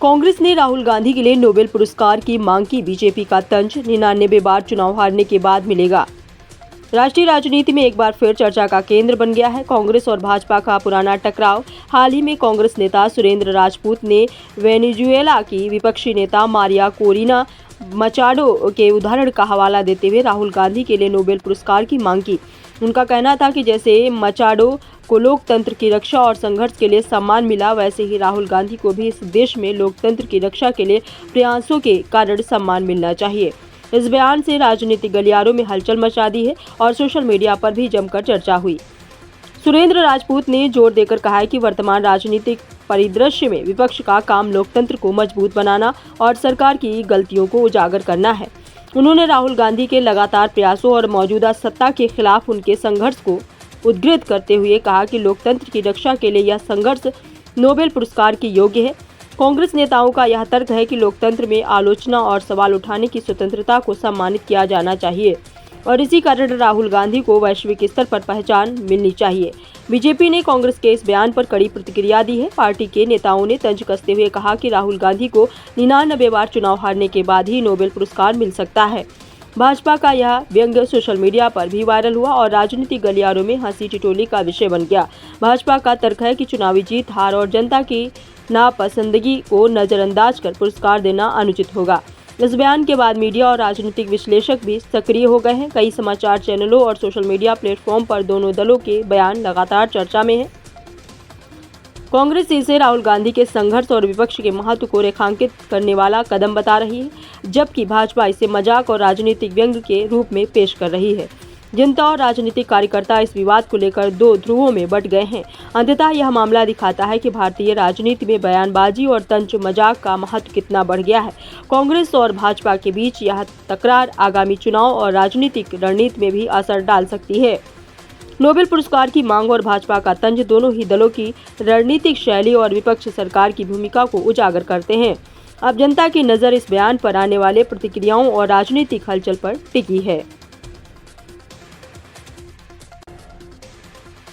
कांग्रेस ने राहुल गांधी के लिए नोबेल पुरस्कार की मांग की। बीजेपी का तंज 99 बार चुनाव हारने के बाद मिलेगा। राष्ट्रीय राजनीति में एक बार फिर चर्चा का केंद्र बन गया है कांग्रेस और भाजपा का पुराना टकराव। हाल ही में कांग्रेस नेता सुरेंद्र राजपूत ने वेनेजुएला की विपक्षी नेता मारिया कोरिना मचाडो के उदाहरण का हवाला देते हुए राहुल गांधी के लिए नोबेल पुरस्कार की मांग की। उनका कहना था कि जैसे मचाडो को लोकतंत्र की रक्षा और संघर्ष के लिए सम्मान मिला, वैसे ही राहुल गांधी को भी इस देश में लोकतंत्र की रक्षा के लिए प्रयासों के कारण सम्मान मिलना चाहिए। इस बयान से राजनीतिक गलियारों में हलचल मचा दी है और सोशल मीडिया पर भी जमकर चर्चा हुई। सुरेंद्र राजपूत ने जोर देकर कहा है कि वर्तमान राजनीतिक परिदृश्य में विपक्ष का काम लोकतंत्र को मजबूत बनाना और सरकार की गलतियों को उजागर करना है। उन्होंने राहुल गांधी के लगातार प्रयासों और मौजूदा सत्ता के खिलाफ उनके संघर्ष को उद्धृत करते हुए कहा कि लोकतंत्र की रक्षा के लिए यह संघर्ष नोबेल पुरस्कार के योग्य है। कांग्रेस नेताओं का यह तर्क है कि लोकतंत्र में आलोचना और सवाल उठाने की स्वतंत्रता को सम्मानित किया जाना चाहिए और इसी कारण राहुल गांधी को वैश्विक स्तर पर पहचान मिलनी चाहिए। बीजेपी ने कांग्रेस के इस बयान पर कड़ी प्रतिक्रिया दी है। पार्टी के नेताओं ने तंज कसते हुए कहा कि राहुल गांधी को 99 बार चुनाव हारने के बाद ही नोबेल पुरस्कार मिल सकता है। भाजपा का यह व्यंग्य सोशल मीडिया पर भी वायरल हुआ और राजनीतिक गलियारों में हंसी टिटोली का विषय बन गया। भाजपा का तर्क है कि चुनावी जीत हार और जनता की नापसंदगी को नजरअंदाज कर पुरस्कार देना अनुचित होगा। इस बयान के बाद मीडिया और राजनीतिक विश्लेषक भी सक्रिय हो गए हैं। कई समाचार चैनलों और सोशल मीडिया प्लेटफॉर्म पर दोनों दलों के बयान लगातार चर्चा में हैं। कांग्रेस इसे राहुल गांधी के संघर्ष और विपक्ष के महत्व को रेखांकित करने वाला कदम बता रही है, जबकि भाजपा इसे मजाक और राजनीतिक व्यंग्य के रूप में पेश कर रही है। जनता और राजनीतिक कार्यकर्ता इस विवाद को लेकर दो ध्रुवों में बंट गए हैं। अंततः यह मामला दिखाता है कि भारतीय राजनीति में बयानबाजी और तंज मजाक का महत्व कितना बढ़ गया है। कांग्रेस और भाजपा के बीच यह तकरार आगामी चुनाव और राजनीतिक रणनीति में भी असर डाल सकती है। नोबेल पुरस्कार की मांग और भाजपा का तंज दोनों ही दलों की रणनीतिक शैली और विपक्ष सरकार की भूमिका को उजागर करते हैं। अब जनता की नज़र इस बयान पर आने वाले प्रतिक्रियाओं और राजनीतिक हलचल पर टिकी है।